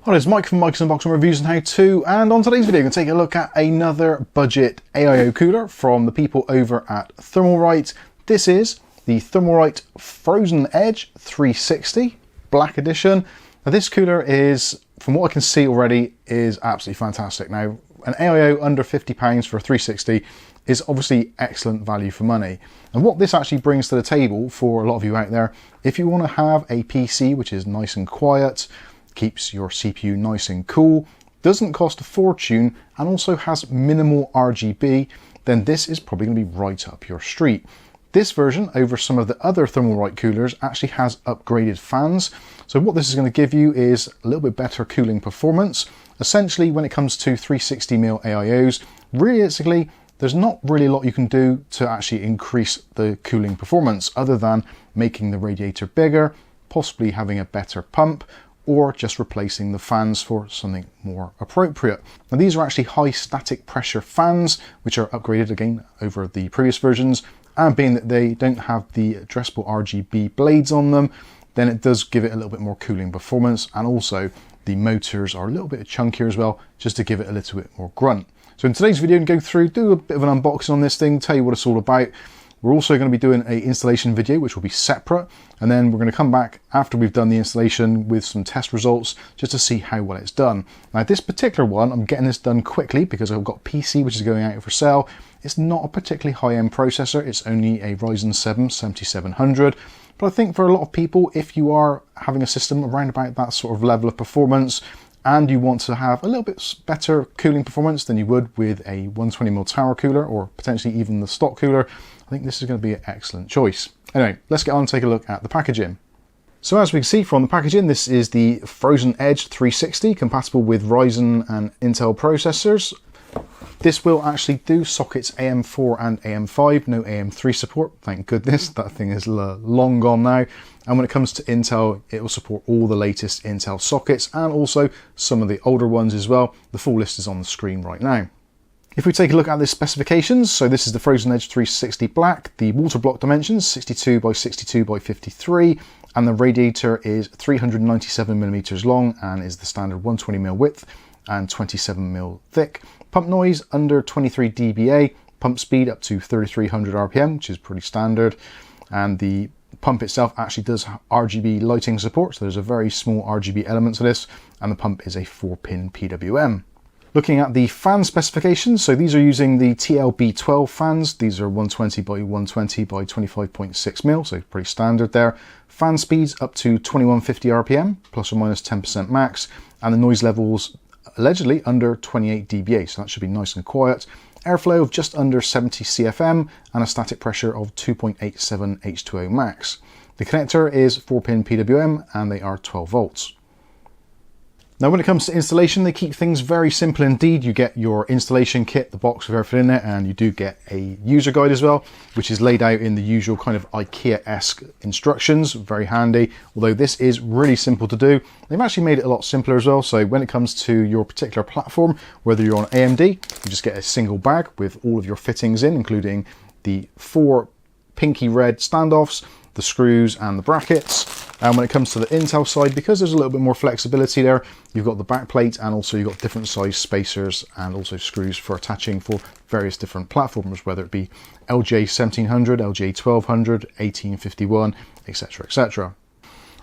Hi, it's Mike from Mike's Unboxing Reviews and How To, and on today's video we're going to take a look at another budget AIO cooler from the people over at Thermalright. This is the Thermalright Frozen Edge 360 Black Edition. Now this cooler is, from what I can see already, is absolutely fantastic. Now an AIO under £50 for a 360 is obviously excellent value for money. And what this actually brings to the table for a lot of you out there, if you want to have a PC which is nice and quiet, keeps your CPU nice and cool, doesn't cost a fortune, and also has minimal RGB, then this is probably going to be right up your street. This version, over some of the other Thermalright coolers, actually has upgraded fans. So what this is going to give you is a little bit better cooling performance. Essentially, when it comes to 360mm AIOs, realistically, there's not really a lot you can do to actually increase the cooling performance, other than making the radiator bigger, possibly having a better pump, or just replacing the fans for something more appropriate. Now these are actually high static pressure fans, which are upgraded again over the previous versions, and being that they don't have the addressable RGB blades on them, then it does give it a little bit more cooling performance, and also the motors are a little bit chunkier as well, just to give it a little bit more grunt. So in today's video, I'm going to go through, do a bit of an unboxing on this thing, tell you what it's all about. We're also going to be doing an installation video, which will be separate, and then we're going to come back after we've done the installation with some test results just to see how well it's done. Now this particular one, I'm getting this done quickly because I've got a PC which is going out for sale. It's not a particularly high-end processor, it's only a Ryzen 7 7700, but I think for a lot of people, if you are having a system around about that sort of level of performance, and you want to have a little bit better cooling performance than you would with a 120mm tower cooler, or potentially even the stock cooler, I think this is going to be an excellent choice. Anyway, let's get on and take a look at the packaging. So as we can see from the packaging, this is the Frozen Edge 360, compatible with Ryzen and Intel processors. This will actually do sockets AM4 and AM5, no AM3 support, thank goodness, that thing is long gone now. And when it comes to Intel, it will support all the latest Intel sockets and also some of the older ones as well. The full list is on the screen right now. If we take a look at the specifications, so this is the Frozen Edge 360 Black, the water block dimensions 62 by 62 by 53, and the radiator is 397mm long and is the standard 120mm width and 27mm thick. Pump noise under 23 dBA, pump speed up to 3300 RPM, which is pretty standard, and the pump itself actually does RGB lighting support, so there's a very small RGB element to this, and the pump is a 4-pin PWM. Looking at the fan specifications, so these are using the TLB12 fans. These are 120 by 120 by 25.6mm, so pretty standard there. Fan speeds up to 2150 RPM, plus or minus 10% max, and the noise levels allegedly under 28 dBA, so that should be nice and quiet. Airflow of just under 70 CFM and a static pressure of 2.87 H2O max. The connector is 4-pin PWM and they are 12 volts. Now when it comes to installation, they keep things very simple indeed. You get your installation kit, the box with everything in it, and you do get a user guide as well, which is laid out in the usual kind of IKEA-esque instructions, very handy. Although this is really simple to do. They've actually made it a lot simpler as well, so when it comes to your particular platform, whether you're on AMD, you just get a single bag with all of your fittings in, including the 4 pinky red standoffs, the screws and the brackets. And when it comes to the Intel side, because there's a little bit more flexibility there, you've got the back plate and also you've got different size spacers and also screws for attaching for various different platforms, whether it be LJ1700, LJ1200, 1851, etc, etc.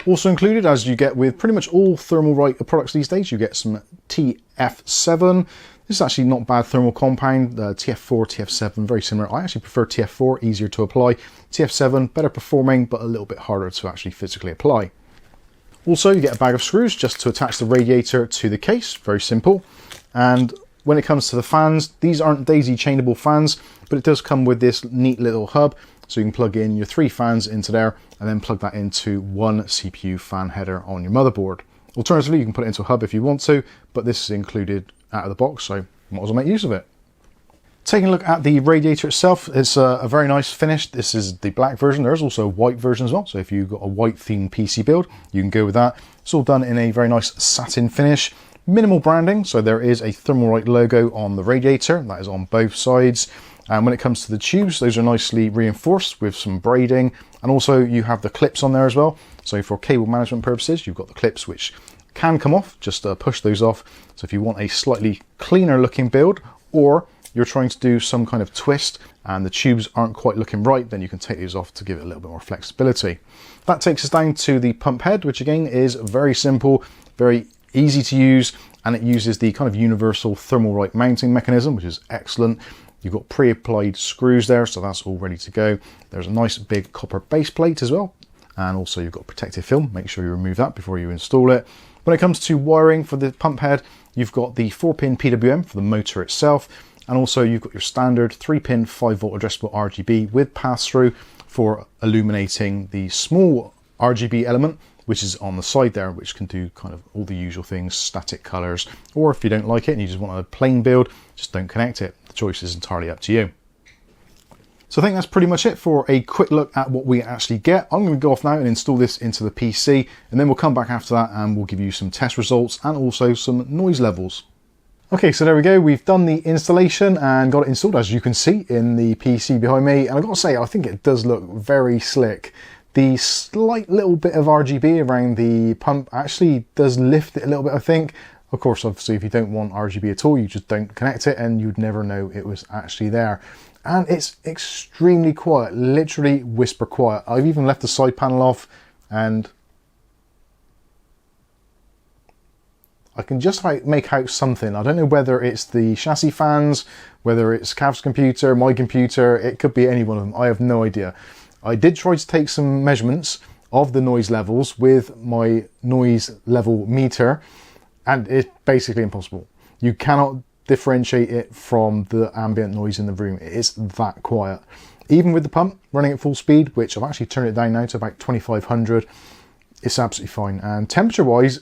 Also included, as you get with pretty much all Thermalright products these days, you get some TF7. This is actually not bad thermal compound, TF4, TF7, very similar. I actually prefer TF4, easier to apply. TF7, better performing, but a little bit harder to actually physically apply. Also, you get a bag of screws just to attach the radiator to the case, very simple. And when it comes to the fans, these aren't daisy chainable fans, but it does come with this neat little hub. So you can plug in your 3 fans into there and then plug that into one CPU fan header on your motherboard. Alternatively, you can put it into a hub if you want to, but this is included out of the box, so might as well make use of it. Taking a look at the radiator itself, it's a very nice finish. This is the black version. There's also a white version as well, so if you've got a white themed PC build, you can go with that. It's all done in a very nice satin finish. Minimal branding, so there is a Thermalright logo on the radiator, that is on both sides. And when it comes to the tubes, those are nicely reinforced with some braiding, and also you have the clips on there as well. So for cable management purposes, you've got the clips which can come off, just push those off. So if you want a slightly cleaner looking build, or you're trying to do some kind of twist and the tubes aren't quite looking right, then you can take these off to give it a little bit more flexibility. That takes us down to the pump head, which again is very simple, very easy to use, and it uses the kind of universal Thermalright mounting mechanism, which is excellent. You've got pre-applied screws there, so that's all ready to go. There's a nice big copper base plate as well, and also you've got protective film. Make sure you remove that before you install it. When it comes to wiring for the pump head, you've got the 4-pin PWM for the motor itself, and also you've got your standard 3-pin 5-volt addressable RGB with pass-through for illuminating the small RGB element, which is on the side there, which can do kind of all the usual things, static colors, or if you don't like it and you just want a plain build, just don't connect it. The choice is entirely up to you. So I think that's pretty much it for a quick look at what we actually get. I'm going to go off now and install this into the PC, and then we'll come back after that and we'll give you some test results and also some noise levels. Okay, so there we go. We've done the installation and got it installed, as you can see in the PC behind me. And I've got to say, I think it does look very slick. The slight little bit of RGB around the pump actually does lift it a little bit, I think. Of course, obviously, if you don't want RGB at all, you just don't connect it and you'd never know it was actually there. And it's extremely quiet, literally whisper quiet. I've even left the side panel off and I can just make out something. I don't know whether it's the chassis fans, whether it's Cav's computer, my computer, it could be any one of them. I have no idea. I did try to take some measurements of the noise levels with my noise level meter, and it's basically impossible. You cannot differentiate it from the ambient noise in the room. It is that quiet. Even with the pump running at full speed, which I've actually turned it down now to about 2500, it's absolutely fine. And temperature wise,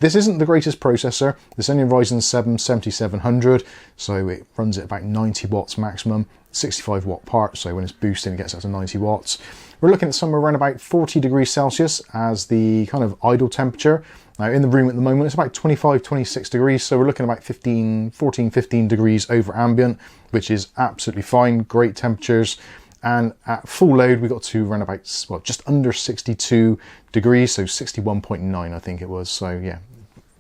this isn't the greatest processor. It's only a Ryzen 7 7700, so it runs at about 90 watts maximum, 65 watt part, so when it's boosting it gets up to 90 watts. We're looking at somewhere around about 40 degrees Celsius as the kind of idle temperature. Now in the room at the moment it's about 25, 26 degrees, so we're looking at about 14, 15 degrees over ambient, which is absolutely fine, great temperatures. And at full load we got to around about, well, just under 62 degrees, so 61.9 I think it was, so yeah,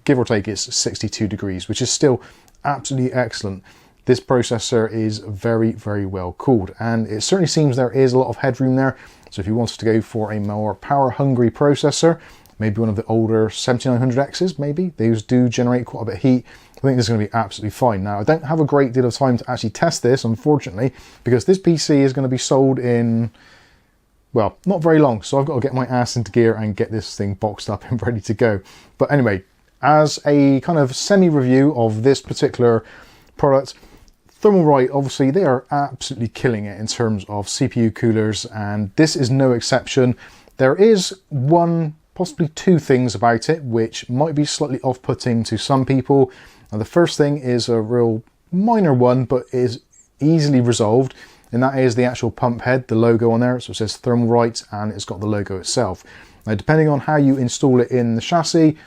give or take it's 62 degrees, which is still absolutely excellent. This processor is very, very well cooled, and it certainly seems there is a lot of headroom there. So if you wanted to go for a more power hungry processor, maybe one of the older 7900Xs, maybe, those do generate quite a bit of heat. I think this is going to be absolutely fine. Now, I don't have a great deal of time to actually test this, unfortunately, because this PC is going to be sold in, well, not very long. So I've got to get my ass into gear and get this thing boxed up and ready to go. But anyway, as a kind of semi-review of this particular product, Thermalright, obviously, they are absolutely killing it in terms of CPU coolers, and this is no exception. There is one, possibly two things about it which might be slightly off-putting to some people. Now, the first thing is a real minor one, but is easily resolved, and that is the actual pump head, the logo on there. So it says Thermalright, and it's got the logo itself. Now, depending on how you install it in the chassis,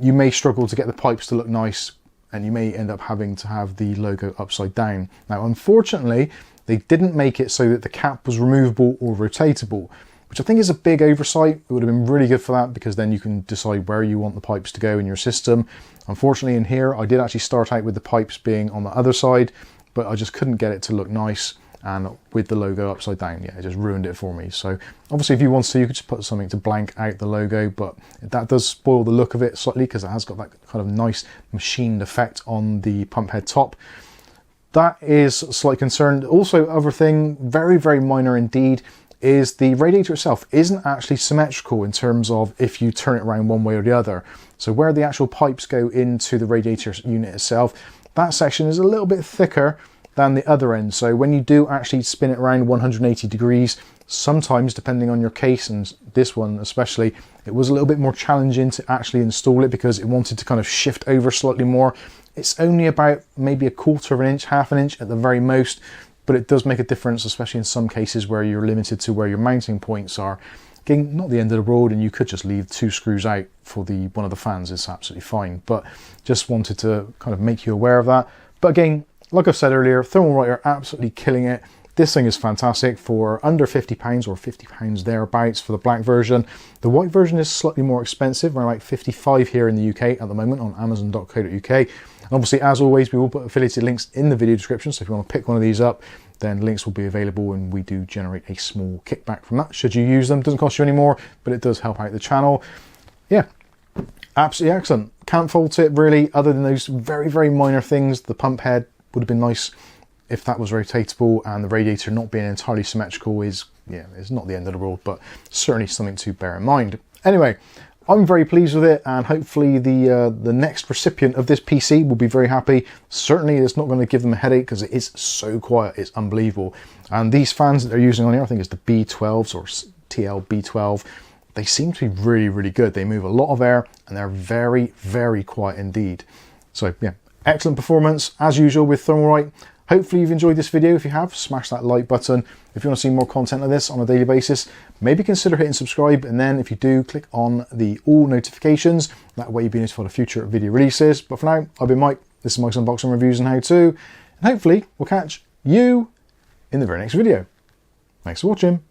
you may struggle to get the pipes to look nice, and you may end up having to have the logo upside down. Now, unfortunately, they didn't make it so that the cap was removable or rotatable, which I think is a big oversight. It would have been really good for that, because then you can decide where you want the pipes to go in your system. Unfortunately, in here, I did actually start out with the pipes being on the other side, but I just couldn't get it to look nice. And with the logo upside down, yeah, it just ruined it for me. So obviously, if you want to, you could just put something to blank out the logo, but that does spoil the look of it slightly, because it has got that kind of nice machined effect on the pump head top. That is a slight concern. Also, other thing, very, very minor indeed, is the radiator itself isn't actually symmetrical in terms of if you turn it around one way or the other. So where the actual pipes go into the radiator unit itself, that section is a little bit thicker than the other end. So when you do actually spin it around 180 degrees, sometimes depending on your case, and this one especially, it was a little bit more challenging to actually install it because it wanted to kind of shift over slightly more. It's only about maybe a quarter of an inch, half an inch at the very most, but it does make a difference, especially in some cases where you're limited to where your mounting points are. Again, not the end of the road, and you could just leave two screws out for one of the fans. It's absolutely fine, but just wanted to kind of make you aware of that. But again, like I said earlier, Thermalright are absolutely killing it. This thing is fantastic for under £50 or £50 thereabouts for the black version. The white version is slightly more expensive, around like 55 here in the UK at the moment on amazon.co.uk. And obviously, as always, we will put affiliated links in the video description, so if you want to pick one of these up, then links will be available, and we do generate a small kickback from that should you use them. Doesn't cost you any more, but it does help out the channel. Yeah, absolutely excellent. Can't fault it really, other than those very, very minor things. The pump head would have been nice if that was rotatable, and the radiator not being entirely symmetrical is, yeah, it's not the end of the world, but certainly something to bear in mind. Anyway, I'm very pleased with it, and hopefully the next recipient of this PC will be very happy. Certainly it's not going to give them a headache, because it is so quiet, it's unbelievable. And these fans that they're using on here, I think it's the B12s or TL B12, they seem to be really, really good. They move a lot of air, and they're very, very quiet indeed. So yeah, excellent performance as usual with Thermalright. Hopefully you've enjoyed this video. If you have, smash that like button. If you want to see more content like this on a daily basis, maybe consider hitting subscribe, and then if you do, click on the all notifications. That way you'll be notified of future video releases. But for now, I've been Mike. This is Mike's Unboxing, Reviews and How To, and hopefully we'll catch you in the very next video. Thanks for watching.